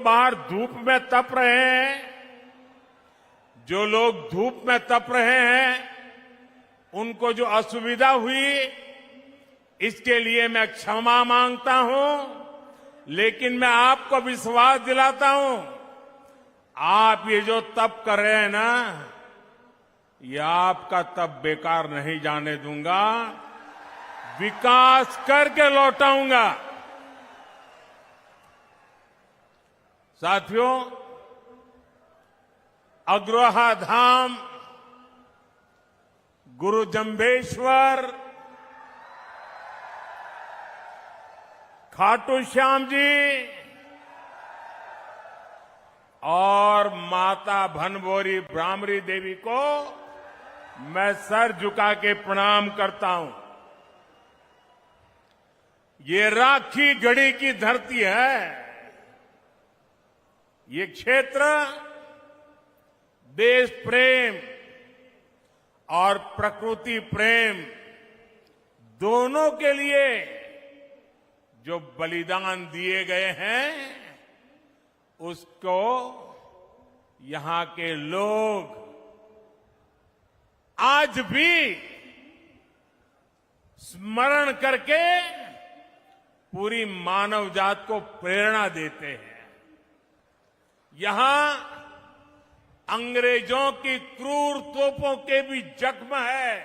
बाहर धूप में तप रहे हैं, जो लोग धूप में तप रहे हैं, उनको जो असुविधा हुई, इसके लिए मैं क्षमा मांगता हूं। लेकिन मैं आपको विश्वास दिलाता हूं, आप ये जो तप कर रहे हैं ना, ये आपका तप बेकार नहीं जाने दूंगा। विकास करके लौटाऊंगा। साथियों, अग्रोहा धाम, गुरु जंबेश्वर, खाटू श्याम जी और माता भनभोरी ब्राह्मरी देवी को मैं सर झुका के प्रणाम करता हूं। ये राखी गढ़ी की धरती है। ये क्षेत्र देश प्रेम और प्रकृति प्रेम दोनों के लिए जो बलिदान दिए गए हैं, उसको यहां के लोग आज भी स्मरण करके पूरी मानव जात को प्रेरणा देते हैं। यहां अंग्रेजों की क्रूर तोपों के भी जख्म है,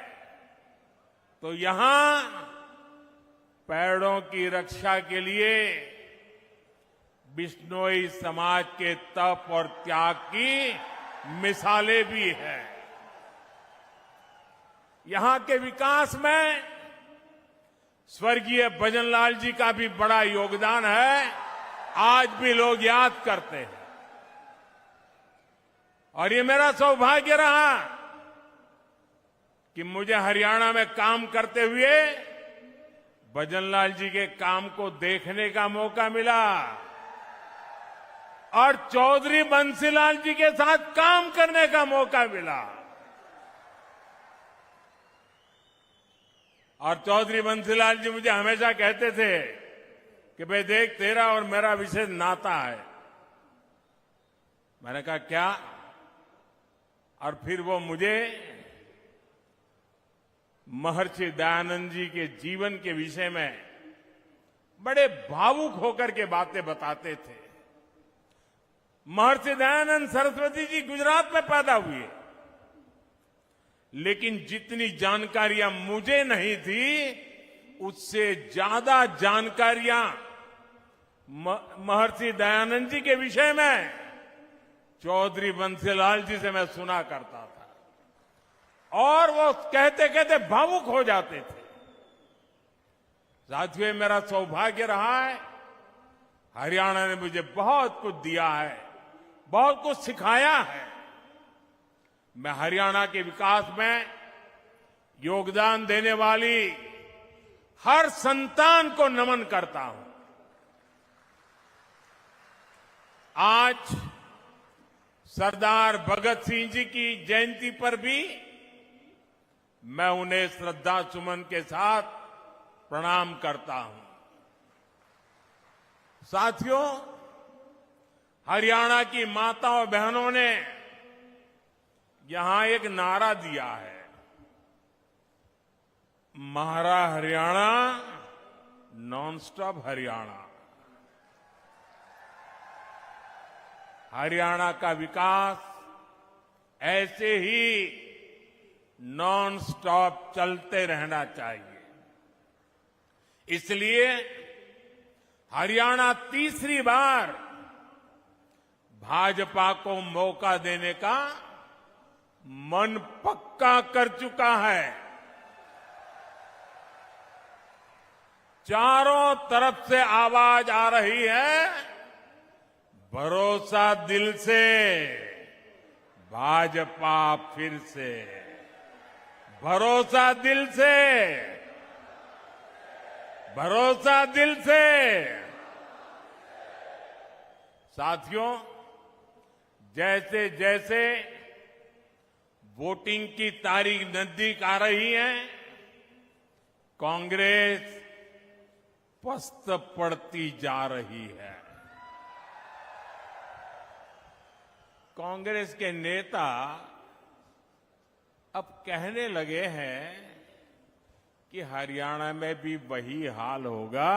तो यहां पेड़ों की रक्षा के लिए बिश्नोई समाज के तप और त्याग की मिसालें भी हैं। यहां के विकास में स्वर्गीय भजनलाल जी का भी बड़ा योगदान है, आज भी लोग याद करते हैं। और ये मेरा सौभाग्य रहा कि मुझे हरियाणा में काम करते हुए भजनलाल जी के काम को देखने का मौका मिला और चौधरी बंसीलाल जी के साथ काम करने का मौका मिला। और चौधरी बंसीलाल जी मुझे हमेशा कहते थे कि भाई देख, तेरा और मेरा विशेष नाता है। मैंने कहा क्या? और फिर वो मुझे महर्षि दयानंद जी के जीवन के विषय में बड़े भावुक होकर के बातें बताते थे। महर्षि दयानंद सरस्वती जी गुजरात में पैदा हुए, लेकिन जितनी जानकारियां मुझे नहीं थी, उससे ज्यादा जानकारियां महर्षि दयानंद जी के विषय में चौधरी बंसीलाल जी से मैं सुना करता था और वो कहते कहते भावुक हो जाते थे। साथियों, मेरा सौभाग्य रहा है, हरियाणा ने मुझे बहुत कुछ दिया है, बहुत कुछ सिखाया है। मैं हरियाणा के विकास में योगदान देने वाली हर संतान को नमन करता हूं। आज सरदार भगत सिंह जी की जयंती पर भी मैं उन्हें श्रद्धा सुमन के साथ प्रणाम करता हूं। साथियों, हरियाणा की माताओं बहनों ने यहां एक नारा दिया है, महारा हरियाणा, नॉन स्टॉप हरियाणा। हरियाणा का विकास ऐसे ही नॉन स्टॉप चलते रहना चाहिए। इसलिए हरियाणा तीसरी बार भाजपा को मौका देने का मन पक्का कर चुका है। चारों तरफ से आवाज आ रही है, भरोसा दिल से, भाजपा फिर से। भरोसा दिल से, भरोसा दिल से। साथियों, जैसे जैसे वोटिंग की तारीख नजदीक आ रही है, कांग्रेस पस्त पड़ती जा रही है। कांग्रेस के नेता अब कहने लगे हैं कि हरियाणा में भी वही हाल होगा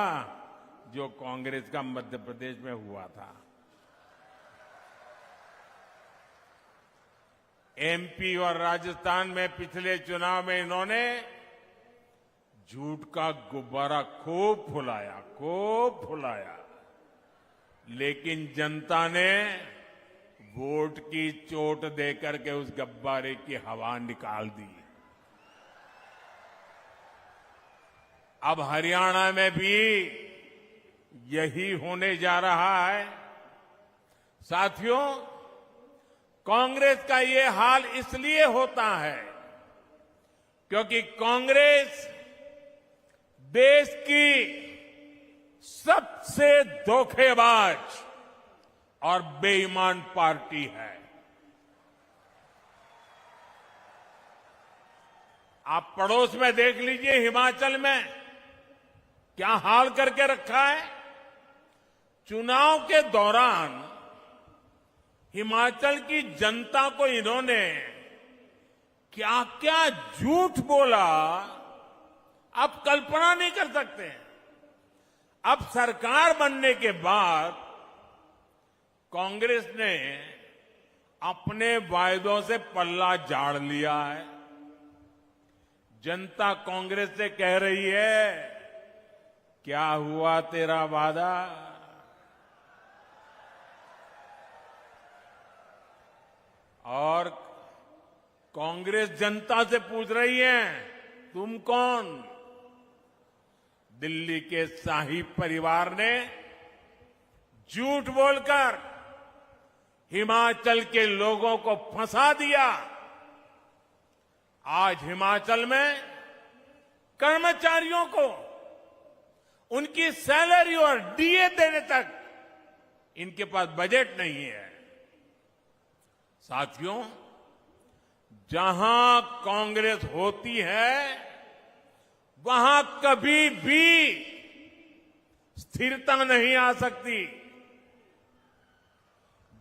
जो कांग्रेस का मध्य प्रदेश में हुआ था। एमपी और राजस्थान में पिछले चुनाव में इन्होंने झूठ का गुब्बारा खूब फुलाया, लेकिन जनता ने वोट की चोट देकर के उस गुब्बारे की हवा निकाल दी। अब हरियाणा में भी यही होने जा रहा है। साथियों, कांग्रेस का ये हाल इसलिए होता है क्योंकि कांग्रेस देश की सबसे धोखेबाज और बेईमान पार्टी है। आप पड़ोस में देख लीजिए, हिमाचल में क्या हाल करके रखा है। चुनाव के दौरान हिमाचल की जनता को इन्होंने क्या क्या झूठ बोला, आप कल्पना नहीं कर सकते। अब सरकार बनने के बाद कांग्रेस ने अपने वायदों से पल्ला झाड़ लिया है। जनता कांग्रेस से कह रही है, क्या हुआ तेरा वादा? और कांग्रेस जनता से पूछ रही है, तुम कौन? दिल्ली के शाही परिवार ने झूठ बोलकर हिमाचल के लोगों को फंसा दिया। आज हिमाचल में कर्मचारियों को उनकी सैलरी और डीए देने तक इनके पास बजट नहीं है। साथियों, जहां कांग्रेस होती है वहां कभी भी स्थिरता नहीं आ सकती।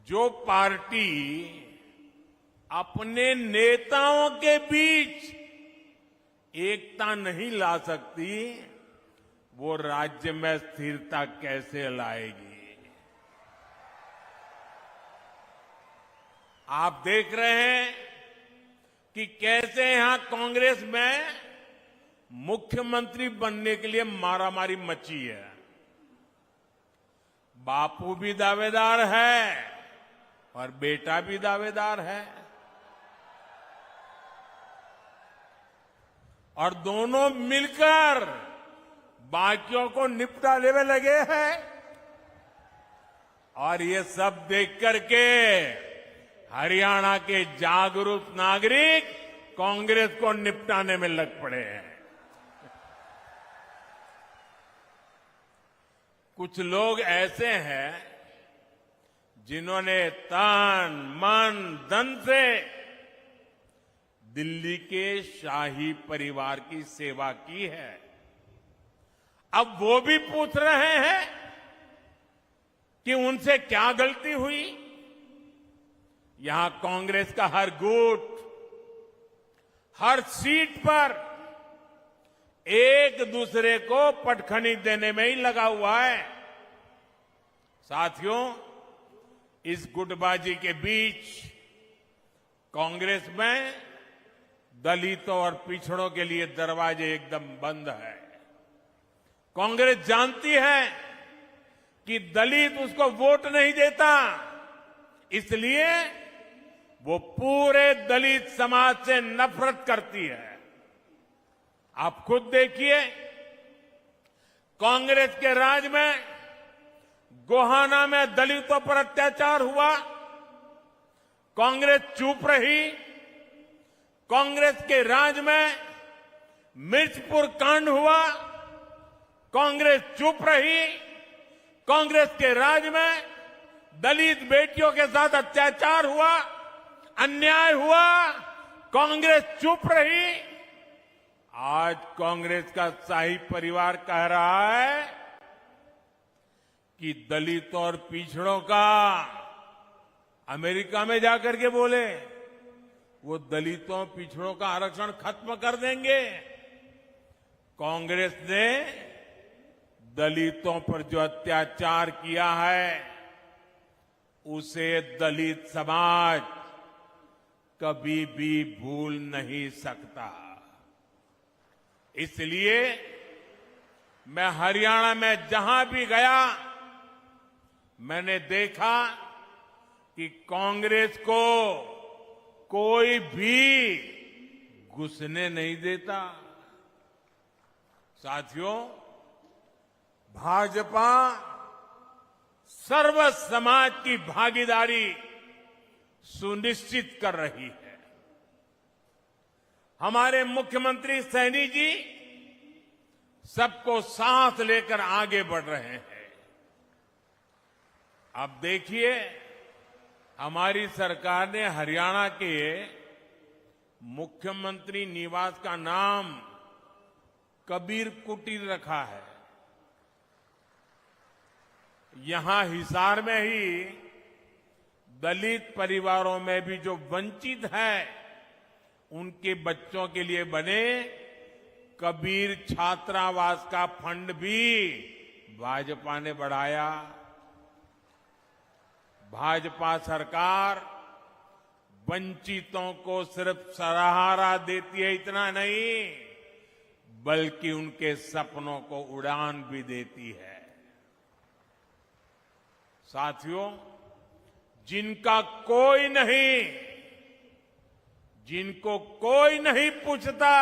जो पार्टी अपने नेताओं के बीच एकता नहीं ला सकती, वो राज्य में स्थिरता कैसे लाएगी? आप देख रहे हैं कि कैसे यहां कांग्रेस में मुख्यमंत्री बनने के लिए मारामारी मची है। बापू भी दावेदार है और बेटा भी दावेदार है, और दोनों मिलकर बाकियों को निपटाने में लगे हैं। और ये सब देख करके हरियाणा के जागरूक नागरिक कांग्रेस को निपटाने में लग पड़े हैं। कुछ लोग ऐसे हैं जिन्होंने तन मन धन से दिल्ली के शाही परिवार की सेवा की है। अब वो भी पूछ रहे हैं कि उनसे क्या गलती हुई। यहां कांग्रेस का हर गुट, हर सीट पर एक दूसरे को पटखनी देने में ही लगा हुआ है। साथियों, इस गुटबाजी के बीच कांग्रेस में दलितों और पिछड़ों के लिए दरवाजे एकदम बंद है। कांग्रेस जानती है कि दलित उसको वोट नहीं देता, इसलिए वो पूरे दलित समाज से नफरत करती है। आप खुद देखिए, कांग्रेस के राज में गोहाना में दलितों पर अत्याचार हुआ, कांग्रेस चुप रही। कांग्रेस के राज में मिर्चपुर कांड हुआ, कांग्रेस चुप रही। कांग्रेस के राज में दलित बेटियों के साथ अत्याचार हुआ, अन्याय हुआ, कांग्रेस चुप रही। आज कांग्रेस का शाही परिवार कह रहा है कि दलित और पिछड़ों का अमेरिका में जाकर के बोले वो दलितों पिछड़ों का आरक्षण खत्म कर देंगे। कांग्रेस ने दलितों पर जो अत्याचार किया है उसे दलित समाज कभी भी भूल नहीं सकता। इसलिए मैं हरियाणा में जहां भी गया मैंने देखा कि कांग्रेस को कोई भी घुसने नहीं देता। साथियों, भाजपा सर्व समाज की भागीदारी सुनिश्चित कर रही है। हमारे मुख्यमंत्री सैनी जी सबको साथ लेकर आगे बढ़ रहे हैं। अब देखिए, हमारी सरकार ने हरियाणा के मुख्यमंत्री निवास का नाम कबीर कुटीर रखा है। यहां हिसार में ही दलित परिवारों में भी जो वंचित है उनके बच्चों के लिए बने कबीर छात्रावास का फंड भी भाजपा ने बढ़ाया। भाजपा सरकार वंचितों को सिर्फ सहारा देती है, इतना नहीं बल्कि उनके सपनों को उड़ान भी देती है। साथियों, जिनको कोई नहीं पूछता,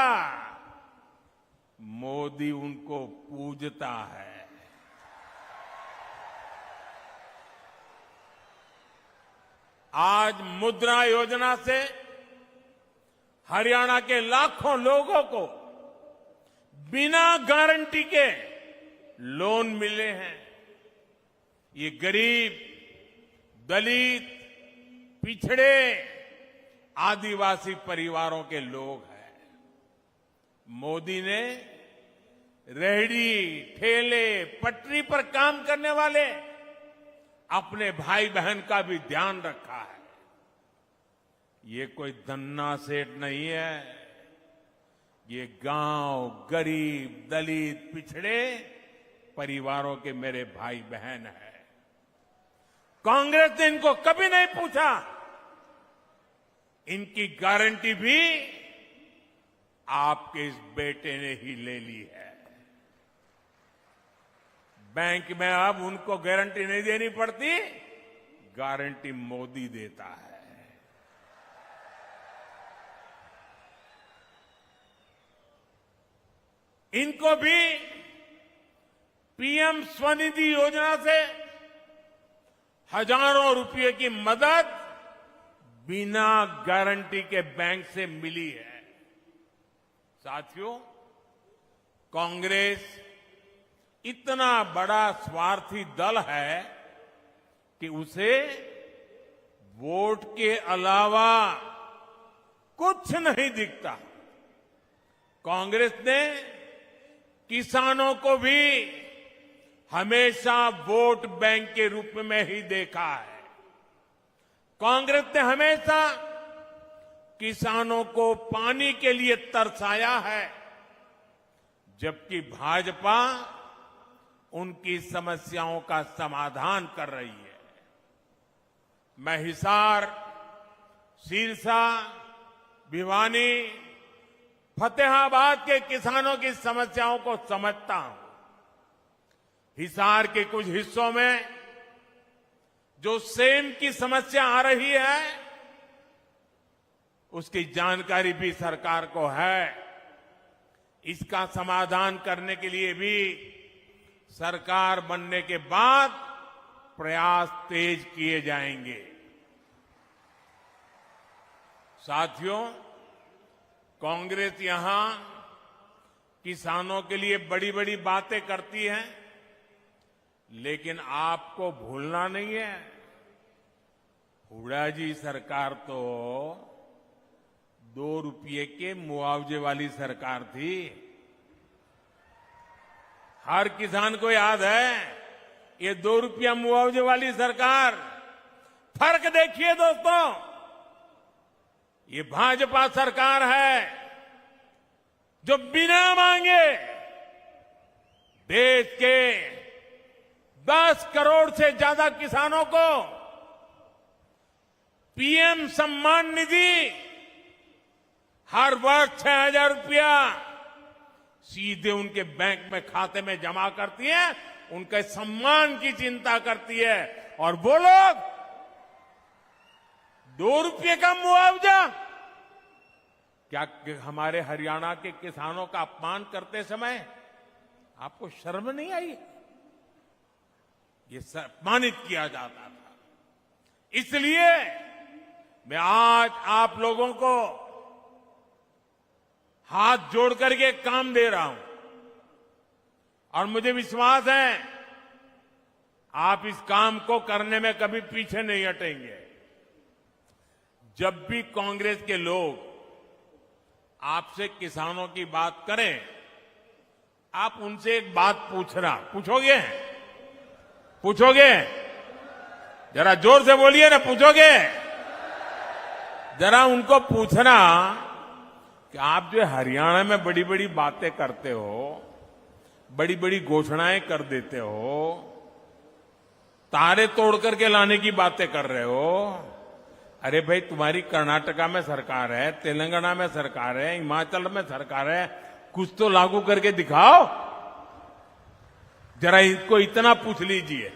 मोदी उनको पूजता है। आज मुद्रा योजना से हरियाणा के लाखों लोगों को बिना गारंटी के लोन मिले हैं। ये गरीब, दलित, पिछड़े, आदिवासी परिवारों के लोग हैं। मोदी ने रेहड़ी, ठेले, पटरी पर काम करने वाले अपने भाई बहन का भी ध्यान रखा है। ये कोई धन्ना सेठ नहीं है, ये गांव, गरीब, दलित, पिछड़े परिवारों के मेरे भाई बहन हैं। कांग्रेस ने इनको कभी नहीं पूछा। इनकी गारंटी भी आपके इस बेटे ने ही ले ली है। बैंक में अब उनको गारंटी नहीं देनी पड़ती, गारंटी मोदी देता है। इनको भी पीएम स्वनिधि योजना से हजारों रुपए की मदद बिना गारंटी के बैंक से मिली है। साथियों, कांग्रेस इतना बड़ा स्वार्थी दल है कि उसे वोट के अलावा कुछ नहीं दिखता। कांग्रेस ने किसानों को भी हमेशा वोट बैंक के रूप में ही देखा है। कांग्रेस ने हमेशा किसानों को पानी के लिए तरसाया है, जबकि भाजपा उनकी समस्याओं का समाधान कर रही है। मैं हिसार, सिरसा, भिवानी, फतेहाबाद के किसानों की समस्याओं को समझता हूं। हिसार के कुछ हिस्सों में जो सेम की समस्या आ रही है उसकी जानकारी भी सरकार को है। इसका समाधान करने के लिए भी सरकार बनने के बाद प्रयास तेज किए जाएंगे। साथियों, कांग्रेस यहां किसानों के लिए बड़ी बड़ी बातें करती है, लेकिन आपको भूलना नहीं है, हुड्डा जी सरकार तो 2 रुपये के मुआवजे वाली सरकार थी। हर किसान को याद है, ये 2 रुपया मुआवजे वाली सरकार फर्क देखिए दोस्तों, ये भाजपा सरकार है जो बिना मांगे देश के 10 करोड़ से ज्यादा किसानों को पीएम सम्मान निधि हर वर्ष 6,000 रुपया सीधे उनके बैंक में खाते में जमा करती है, उनके सम्मान की चिंता करती है। और वो लोग 2 रुपये का मुआवजा, क्या हमारे हरियाणा के किसानों का अपमान करते समय आपको शर्म नहीं आई? ये सम्मानित किया जाता था। इसलिए मैं आज आप लोगों को हाथ जोड़ करके काम दे रहा हूं और मुझे विश्वास है आप इस काम को करने में कभी पीछे नहीं हटेंगे। जब भी कांग्रेस के लोग आपसे किसानों की बात करें, आप उनसे एक बात पूछोगे? जरा जोर से बोलिए ना, पूछोगे? जरा उनको पूछना कि आप जो हरियाणा में बड़ी बड़ी बातें करते हो, बड़ी बड़ी घोषणाएं कर देते हो, तारे तोड़ करके लाने की बातें कर रहे हो। अरे भाई, तुम्हारी कर्नाटका में सरकार है, तेलंगाना में सरकार है, हिमाचल में सरकार है, कुछ तो लागू करके दिखाओ। जरा इसको इतना पूछ लीजिए।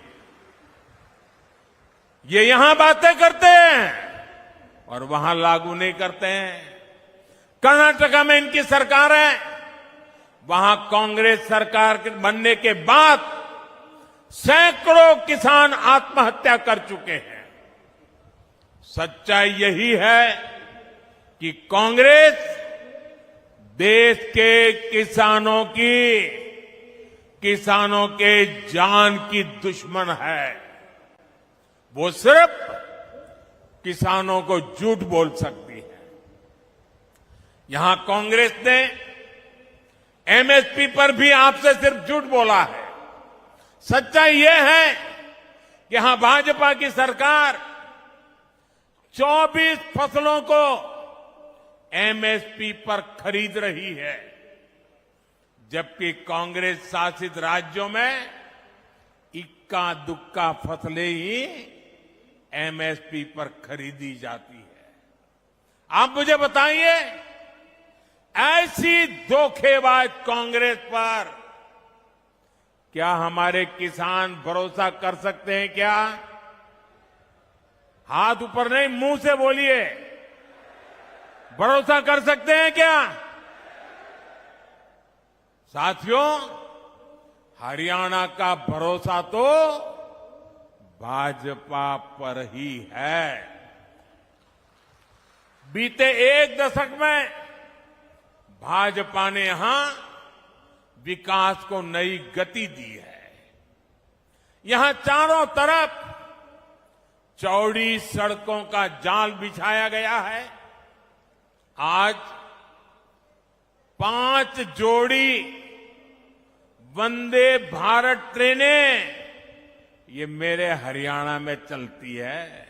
ये यहां बातें करते हैं और वहां लागू नहीं करते हैं। कर्नाटका में इनकी सरकार है, वहां कांग्रेस सरकार बनने के बाद सैकड़ों किसान आत्महत्या कर चुके हैं। सच्चाई यही है कि कांग्रेस देश के किसानों के जान की दुश्मन है। वो सिर्फ किसानों को झूठ बोल सकती है। यहां कांग्रेस ने एमएसपी पर भी आपसे सिर्फ झूठ बोला है। सच्चाई यह है कि यहां भाजपा की सरकार 24 फसलों को एमएसपी पर खरीद रही है, जबकि कांग्रेस शासित राज्यों में इक्का दुक्का फसलें ही एमएसपी पर खरीदी जाती है। आप मुझे बताइए, ऐसी धोखेबाज कांग्रेस पर क्या हमारे किसान भरोसा कर सकते हैं? क्या? हाथ ऊपर नहीं, मुंह से बोलिए। भरोसा कर सकते हैं क्या? साथियों, हरियाणा का भरोसा तो भाजपा पर ही है। बीते 1 दशक में भाजपा ने यहां विकास को नई गति दी है। यहां चारों तरफ चौड़ी सड़कों का जाल बिछाया गया है। आज 5 जोड़ी वंदे भारत ट्रेनें ये मेरे हरियाणा में चलती है।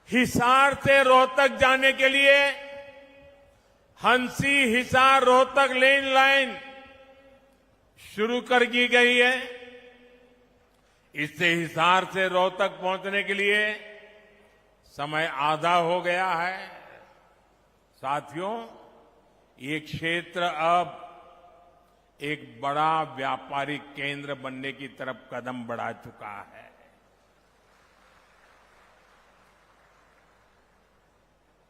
हिसार से रोहतक जाने के लिए हंसी हिसार रोहतक लेन लाइन शुरू कर दी गई है। इससे हिसार से रोहतक पहुंचने के लिए समय आधा हो गया है। साथियों, ये क्षेत्र अब एक बड़ा व्यापारिक केंद्र बनने की तरफ कदम बढ़ा चुका है।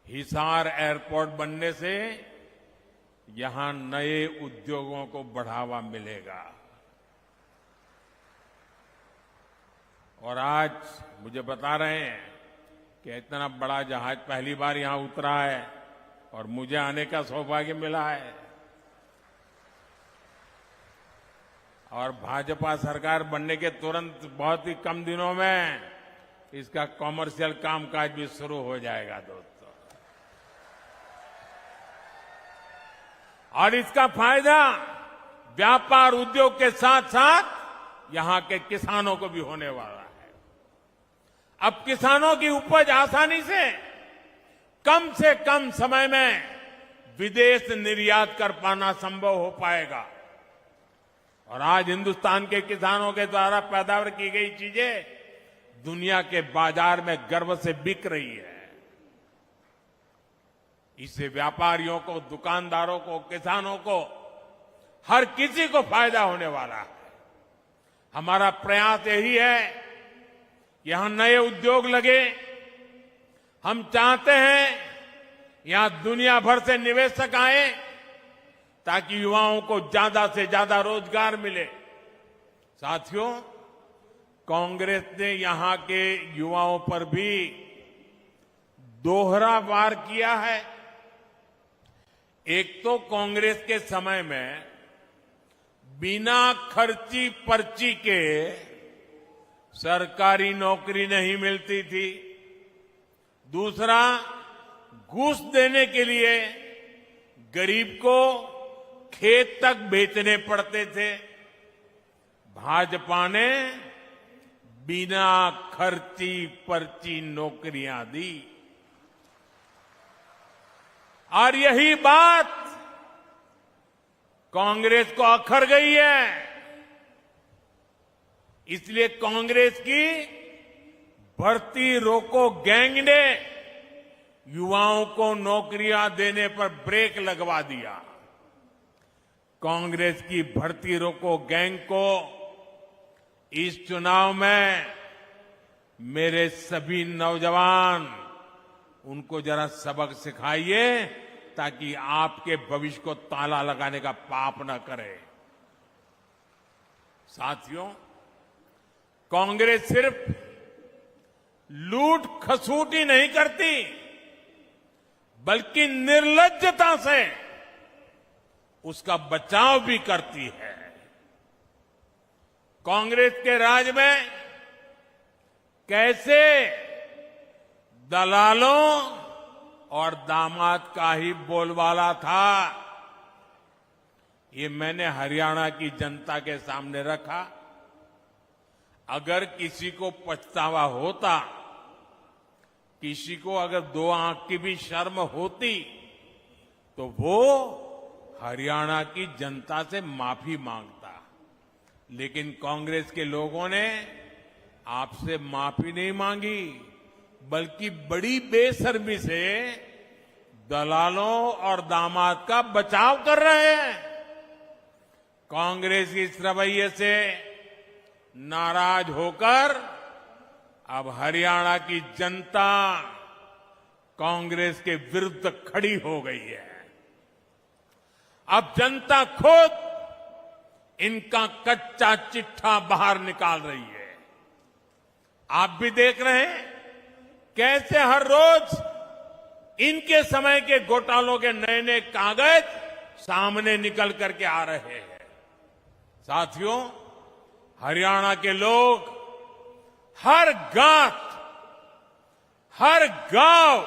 हिसार एयरपोर्ट बनने से यहां नए उद्योगों को बढ़ावा मिलेगा। और आज मुझे बता रहे हैं कि इतना बड़ा जहाज पहली बार यहां उतरा है और मुझे आने का सौभाग्य मिला है। और भाजपा सरकार बनने के तुरंत बहुत ही कम दिनों में इसका कॉमर्शियल कामकाज भी शुरू हो जाएगा दोस्तों। और इसका फायदा व्यापार उद्योग के साथ साथ यहां के किसानों को भी होने वाला है। अब किसानों की उपज आसानी से कम समय में विदेश निर्यात कर पाना संभव हो पाएगा। और आज हिंदुस्तान के किसानों के द्वारा पैदावार की गई चीजें दुनिया के बाजार में गर्व से बिक रही है। इससे व्यापारियों को, दुकानदारों को, किसानों को, हर किसी को फायदा होने वाला है। हमारा प्रयास यही है कि यहां नए उद्योग लगे। हम चाहते हैं यहां दुनिया भर से निवेशक आए ताकि युवाओं को ज्यादा से ज्यादा रोजगार मिले। साथियों, कांग्रेस ने यहां के युवाओं पर भी दोहरा वार किया है। एक तो कांग्रेस के समय में बिना खर्ची पर्ची के सरकारी नौकरी नहीं मिलती थी। दूसरा, घूस देने के लिए गरीब को खेत तक बेचने पड़ते थे। भाजपा ने बिना खर्ची पर्ची नौकरियां दी। और यही बात कांग्रेस को अखर गई है। इसलिए कांग्रेस की भर्ती रोको गैंग ने युवाओं को नौकरियां देने पर ब्रेक लगवा दिया। कांग्रेस की भर्ती रोको गैंग को इस चुनाव में मेरे सभी नौजवान उनको जरा सबक सिखाइए ताकि आपके भविष्य को ताला लगाने का पाप न करे। साथियों, कांग्रेस सिर्फ लूट खसूट ही नहीं करती बल्कि निर्लज्जता से उसका बचाव भी करती है। कांग्रेस के राज में कैसे दलालों और दामाद का ही बोलबाला था, ये मैंने हरियाणा की जनता के सामने रखा। अगर किसी को पछतावा होता, किसी को अगर दो आंख की भी शर्म होती, तो वो हरियाणा की जनता से माफी मांगता। लेकिन कांग्रेस के लोगों ने आपसे माफी नहीं मांगी, बल्कि बड़ी बेशर्मी से दलालों और दामाद का बचाव कर रहे हैं। कांग्रेस के इस रवैये से नाराज होकर अब हरियाणा की जनता कांग्रेस के विरुद्ध खड़ी हो गई है। अब जनता खुद इनका कच्चा चिट्ठा बाहर निकाल रही है। आप भी देख रहे हैं कैसे हर रोज इनके समय के घोटालों के नए नए कागज सामने निकल करके आ रहे हैं। साथियों, हरियाणा के लोग हर गांव